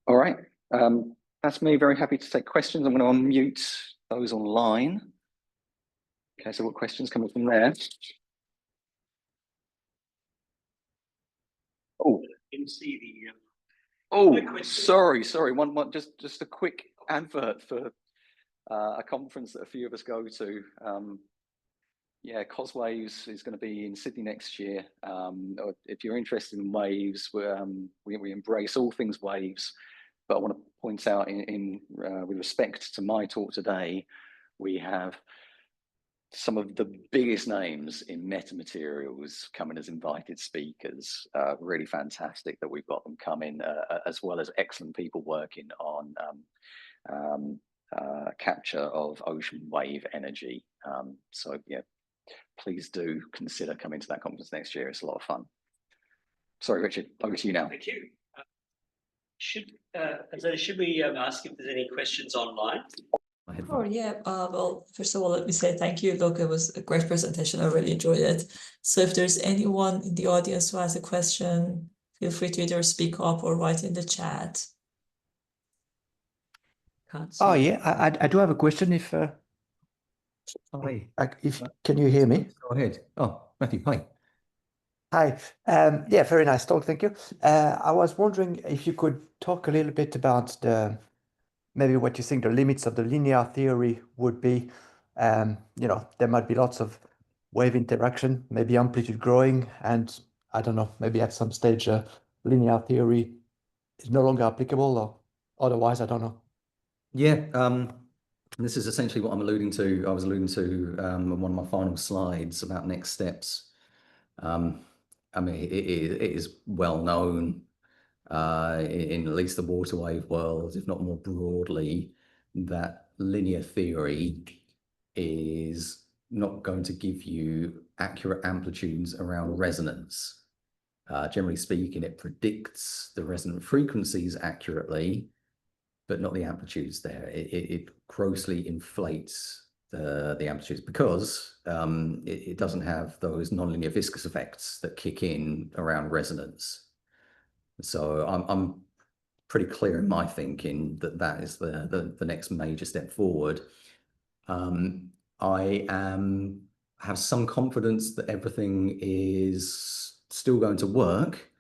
All right, that's me. Very happy to take questions. I'm going to unmute those online. Okay, so what questions coming from there? Oh, Didn't see the. Oh, sorry. One, just a quick advert for a conference that a few of us go to. Yeah, CosWaves is going to be in Sydney next year. If you're interested in waves, we embrace all things waves. But I want to point out, with respect to my talk today, we have some of the biggest names in metamaterials coming as invited speakers. Really fantastic that we've got them coming, as well as excellent people working on capture of ocean wave energy. So yeah, please do consider coming to that conference next year. It's a lot of fun. Sorry, Richard, over to you now. Thank you. Should we ask if there's any questions online? Oh yeah, well, first of all, let me say thank you. Look, it was a great presentation. I really enjoyed it. So if there's anyone in the audience who has a question, feel free to either speak up or write in the chat. Can't see. Oh yeah, I do have a question. If can you hear me? Go ahead. Oh, Matthew, hi. Hi. Yeah, very nice talk. Thank you. I was wondering if you could talk a little bit about maybe what you think the limits of the linear theory would be. You know, there might be lots of wave interaction, maybe amplitude growing, and I don't know, maybe at some stage linear theory is no longer applicable, or otherwise, I don't know. Yeah, this is essentially what I'm alluding to. I was alluding to on one of my final slides about next steps. I mean, it is well known in at least the water wave world, if not more broadly, that linear theory is not going to give you accurate amplitudes around resonance. Generally speaking, it predicts the resonant frequencies accurately, but not the amplitudes there. It grossly inflates the amplitudes because it doesn't have those nonlinear viscous effects that kick in around resonance. So I'm pretty clear in my thinking that that is the next major step forward. I have some confidence that everything is still going to work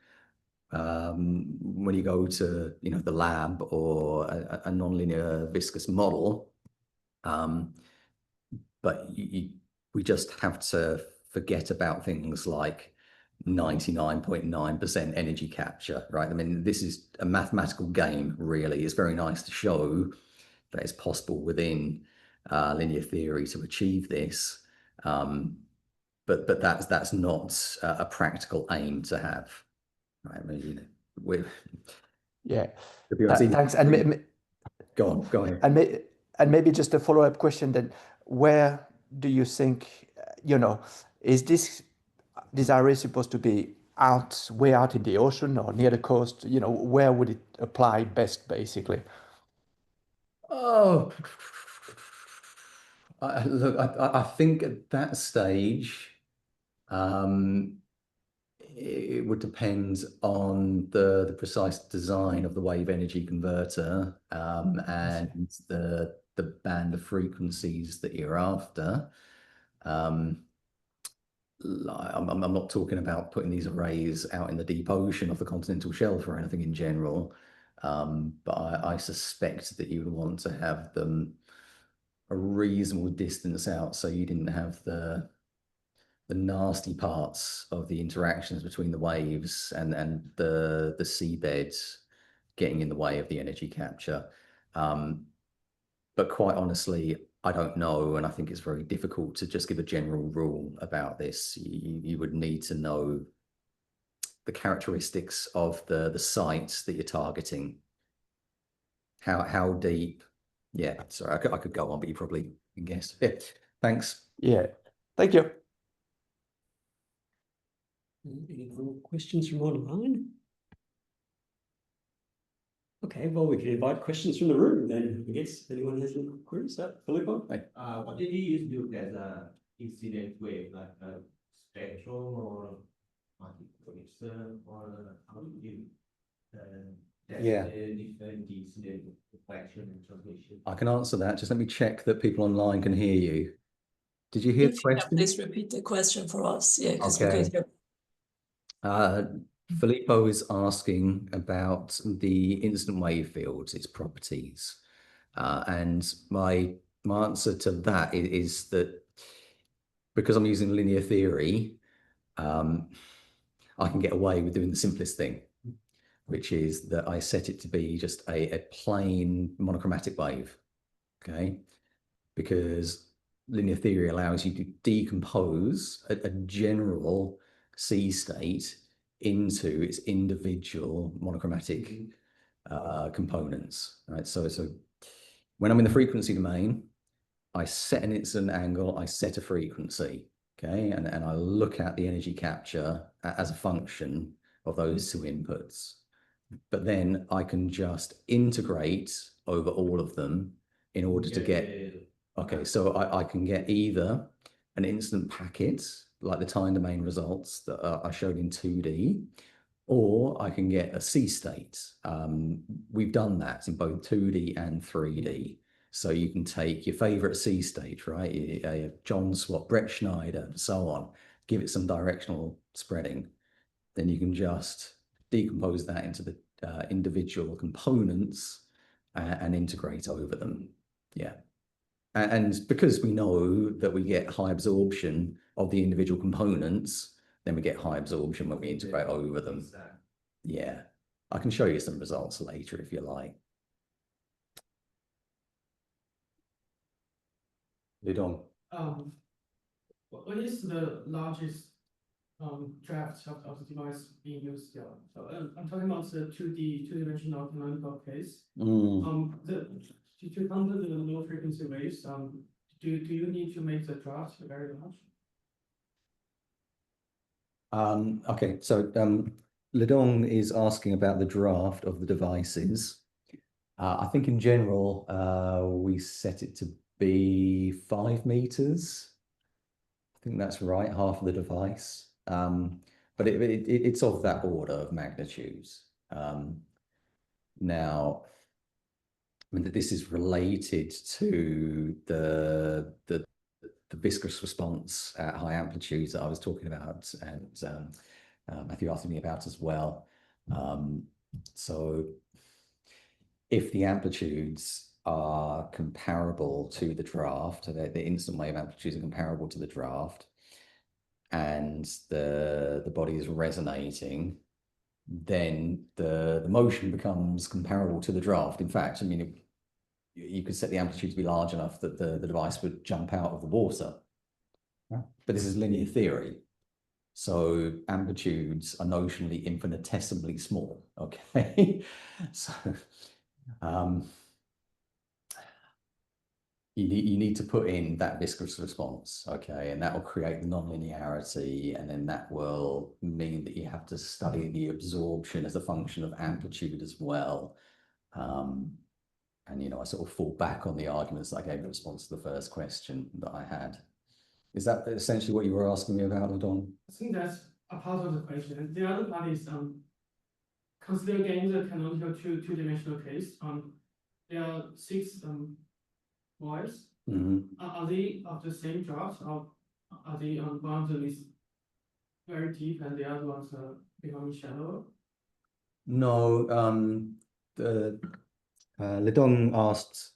when you go to the lab or a nonlinear viscous model. But we just have to forget about things like 99.9% energy capture, right? I mean, this is a mathematical game, really. It's very nice to show that it's possible within linear theory to achieve this, but that's not a practical aim to have, right? I mean, Yeah. Thanks. And go ahead. and maybe just a follow-up question then, where do you think, you know, is this area supposed to be way out in the ocean or near the coast? You know, where would it apply best, basically? Oh, look, I think at that stage, it would depend on the precise design of the wave energy converter and the band of frequencies that you're after. I'm not talking about putting these arrays out in the deep ocean off the continental shelf or anything in general, but I suspect that you would want to have them a reasonable distance out so you didn't have the nasty parts of the interactions between the waves and the seabeds getting in the way of the energy capture. But quite honestly, I don't know, and I think it's very difficult to just give a general rule about this. You would need to know the characteristics of the sites that you're targeting. How deep? Yeah, sorry, I could go on, but you probably can guess. Yeah, thanks. Yeah, thank you. Any more questions from online? Okay, well, we can invite questions from the room then. I guess anyone has any queries? Filippo? What did he use to as a incident wave, like a spectrum or multiplexer, or how do you test the different incident reflection and transmission? I can answer that. Just let me check that people online can hear you. Did you hear the If you can question? please repeat the question for us. Yeah, because we Okay. could hear. Filippo is asking about the instant wave fields, its properties. And my answer to that is that because I'm using linear theory, I can get away with doing the simplest thing, which is that I set it to be just a plain monochromatic wave, okay? Because linear theory allows you to decompose a general C state into its individual monochromatic components, right? So when I'm in the frequency domain, I set an instant angle, I set a frequency, okay? And I look at the energy capture as a function of those two inputs. But then I can just integrate over all of them in order to get, okay, so I can get either an instant packet, like the time domain results that I showed in 2D, or I can get a C state. We've done that in both 2D and 3D. So you can take your favorite C state, right? John Swat, Brett Schneider, and so on, give it some directional spreading. Then you can just decompose that into the individual components and integrate over them. Yeah. And because we know that we get high absorption of the individual components, then we get high absorption when we integrate over them. Yeah. I can show you some results later if you like. Lidong. What is the largest draft of the device being used here? So I'm talking about the two-dimensional canonical case. To counter the low frequency waves, do you need to make the draft very large? Okay, so Lidong is asking about the draft of the devices. I think in general, we set it to be 5 meters. I think that's right, half of the device. But it's of that order of magnitudes. Now, I mean, this is related to the viscous response at high amplitudes that I was talking about, and Matthew asked me about as well. So if the amplitudes are comparable to the draft, the instant wave amplitudes are comparable to the draft, and the body is resonating, then the motion becomes comparable to the draft. In fact, I mean, you could set the amplitude to be large enough that the device would jump out of the water. But this is linear theory. So amplitudes are notionally infinitesimally small, okay? So you need to put in that viscous response, okay, and that will create the nonlinearity, and then that will mean that you have to study the absorption as a function of amplitude as well. And I sort of fall back on the arguments that I gave in response to the first question that I had. Is that essentially what you were asking me about, Ladon? I think that's a part of the question. The other part is consider again the canonical two-dimensional case. There are 6 wires. Are they of the same drafts, or are they one of them is very deep and the other ones are becoming shallower? No, Ladong asked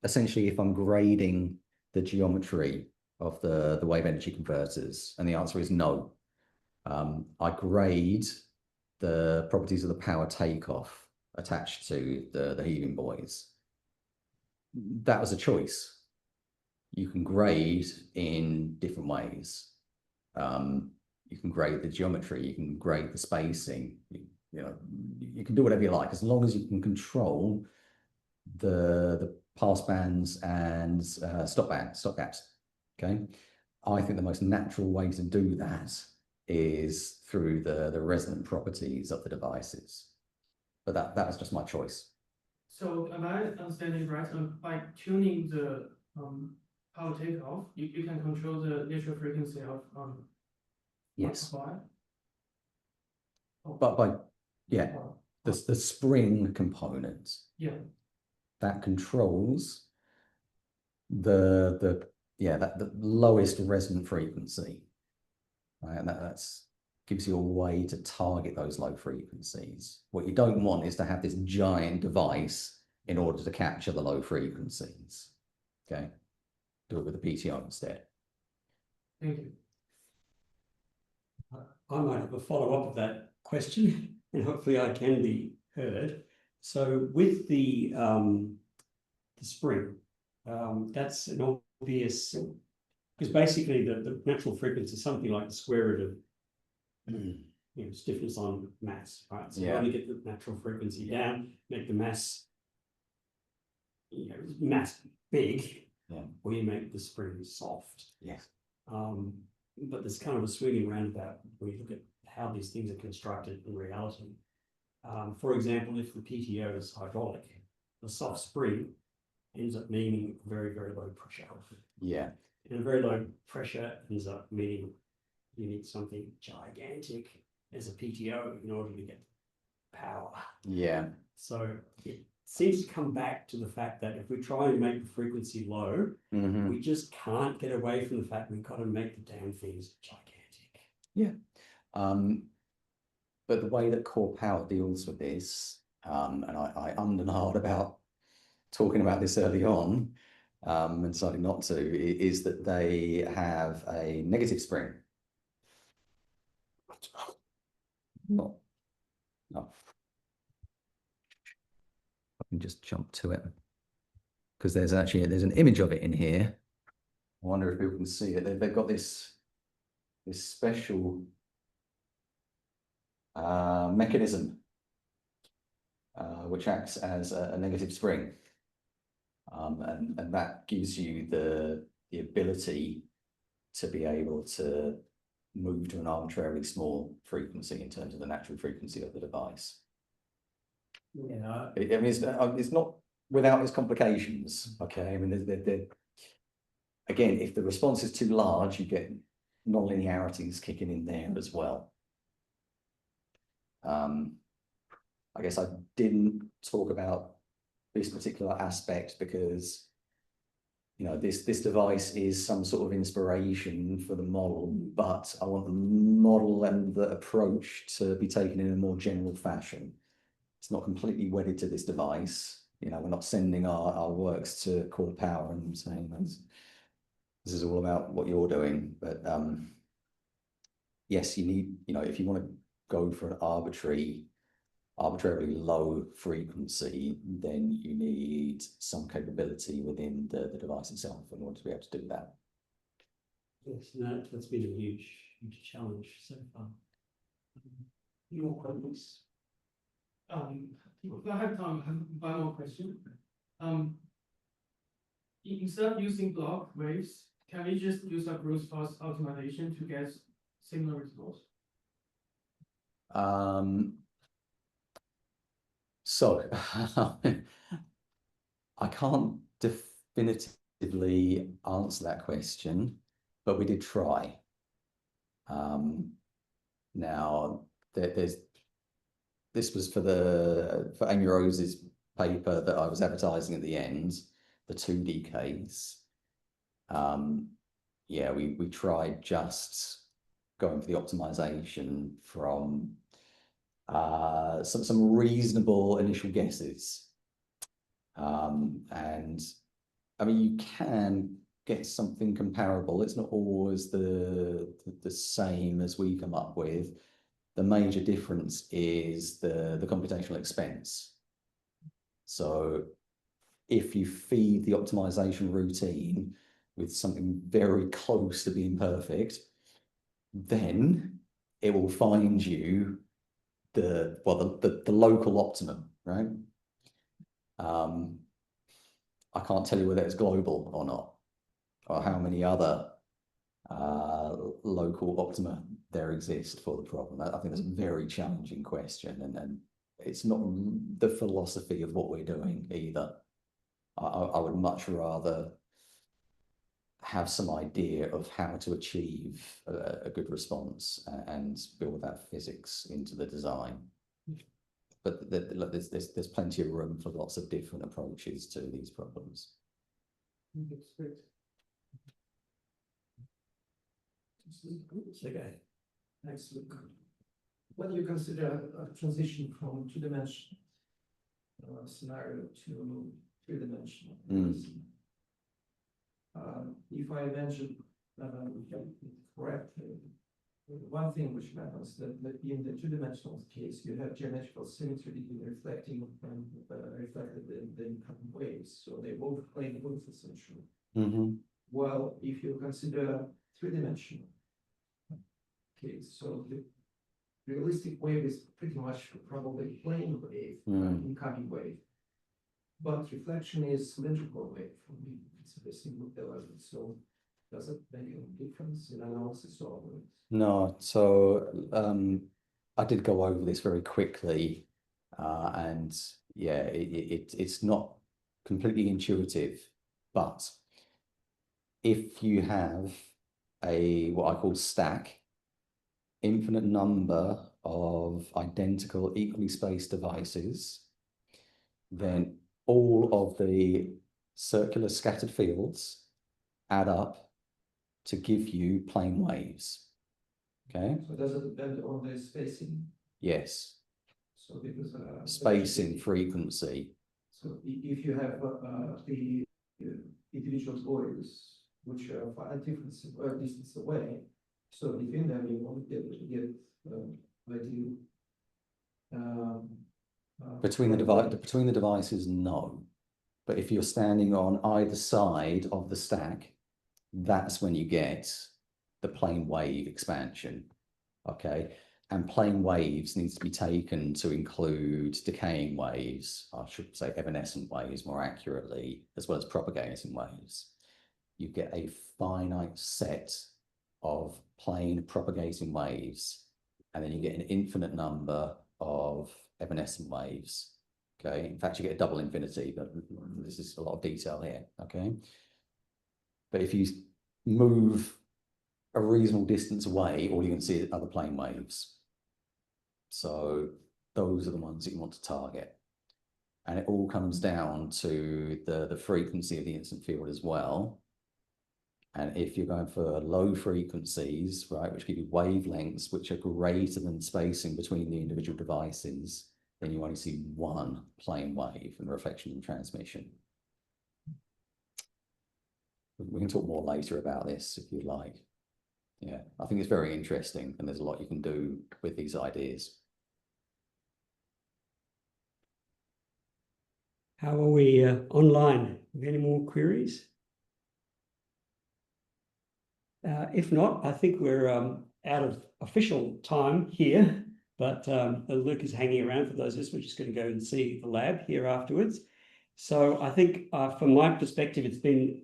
essentially if I'm grading the geometry of the wave energy converters, and the answer is no. I grade the properties of the power takeoff attached to the helium buoys. That was a choice. You can grade in different ways. You can grade the geometry, you can grade the spacing, you can do whatever you like, as long as you can control the pass bands and stop gaps. Okay. I think the most natural way to do that is through the resonant properties of the devices. But that was just my choice. So am I understanding right? By tuning the power takeoff, you can control the natural frequency of Yes. wire? But the spring component, Yeah. that controls the lowest resonant frequency, right? And that's gives you a way to target those low frequencies. What you don't want is to have this giant device in order to capture the low frequencies. Okay, do it with a PTO instead. Thank you. I might have a follow-up of that question, and hopefully I can be heard. So with the spring, that's an obvious, because basically the natural frequency is something like the square root of stiffness on mass, right? So you want to get the natural frequency down, make the mass, mass big, or you make the spring soft. Yes. But there's kind of a swinging roundabout when you look at how these things are constructed in reality. For example, if the PTO is hydraulic, the soft spring ends up meaning very, very low pressure. Yeah. And a very low pressure ends up meaning you need something gigantic as a PTO in order to get power. Yeah. So it seems to come back to the fact that if we try and make the frequency low, we just can't get away from the fact we've got to make the damn things gigantic. Yeah. But the way that core power deals with this, and I ummed and ahed about talking about this early on, and decided not to, is that they have a negative spring. No. I can just jump to it because there's an image of it in here. I wonder if people can see it. They've got this special mechanism which acts as a negative spring, and that gives you the ability to be able to move to an arbitrarily small frequency in terms of the natural frequency of the device. Yeah. I mean, it's not without its complications. Okay, I mean, again, if the response is too large, you get nonlinearities kicking in there as well. I guess I didn't talk about this particular aspect because this device is some sort of inspiration for the model, but I want the model and the approach to be taken in a more general fashion. It's not completely wedded to this device. We're not sending our works to core power and saying this is all about what you're doing. But yes, you need, if you want to go for an arbitrarily low frequency, then you need some capability within the device itself in order to be able to do that. Yes, that's been a huge challenge so far. Any more questions? If I have time, I have one more question. instead of using Bloch waves, can we just use a Bruce Fast optimization to get similar results? So I can't definitively answer that question, but we did try. Now this was for Amy Rose's paper that I was advertising at the end, the 2D case. Yeah, we tried just going for the optimization from some reasonable initial guesses. And I mean, you can get something comparable. It's not always the same as we come up with. The major difference is the computational expense. So if you feed the optimization routine with something very close to being perfect, then it will find you the local optimum, right? I can't tell you whether it's global or not, or how many other local optima there exist for the problem. I think that's a very challenging question, and it's not the philosophy of what we're doing either. I would much rather have some idea of how to achieve a good response and build that physics into the design. But there's plenty of room for lots of different approaches to these problems. That's great. Okay, thanks, Luke. When you consider a transition from two-dimensional scenario to three-dimensional, if I imagine correctly, one thing which matters that in the two-dimensional case, you have geometrical symmetry reflecting and reflected in the incoming waves, so they both plane both essentially. Well, if you consider three-dimensional case, so the realistic wave is pretty much probably plane wave, incoming wave, but reflection is cylindrical wave. It's a single element, so does it make a difference in analysis or? No, so I did go over this very quickly, and yeah, it's not completely intuitive, but if you have what I call stack, infinite number of identical equally spaced devices, then all of the circular scattered fields add up to give you plane waves. Okay. So does it depend on the spacing? Yes. So because spacing, frequency. So if you have the individual coils which are far different distance away, so within them you won't get ideal. Between the devices, no. But if you're standing on either side of the stack, that's when you get the plane wave expansion. Okay. And plane waves needs to be taken to include decaying waves, I should say evanescent waves more accurately, as well as propagating waves. You get a finite set of plane propagating waves, and then you get an infinite number of evanescent waves. Okay, in fact, you get a double infinity, but this is a lot of detail here. Okay, but if you move a reasonable distance away, all you can see is other plane waves. So those are the ones that you want to target. And it all comes down to the frequency of the incident field as well. And if you're going for low frequencies, right, which give you wavelengths which are greater than spacing between the individual devices, then you only see one plane wave in reflection and transmission. We can talk more later about this if you'd like. Yeah, I think it's very interesting, and there's a lot you can do with these ideas. How are we online? Have any more queries? If not, I think we're out of official time here, but Luke is hanging around for those of us. We're just going to go and see the lab here afterwards. So I think from my perspective, it's been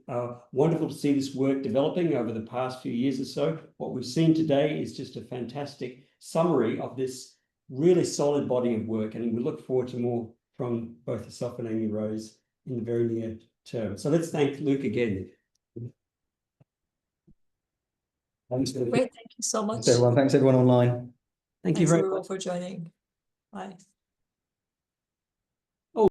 wonderful to see this work developing over the past few years or so. What we've seen today is just a fantastic summary of this really solid body of work, and we look forward to more from both yourself and Amy Rose in the very near term. So let's thank Luke again. Thanks, Great, thank you so much. Thanks everyone online. Thank you Thanks very everyone much. for joining. Bye.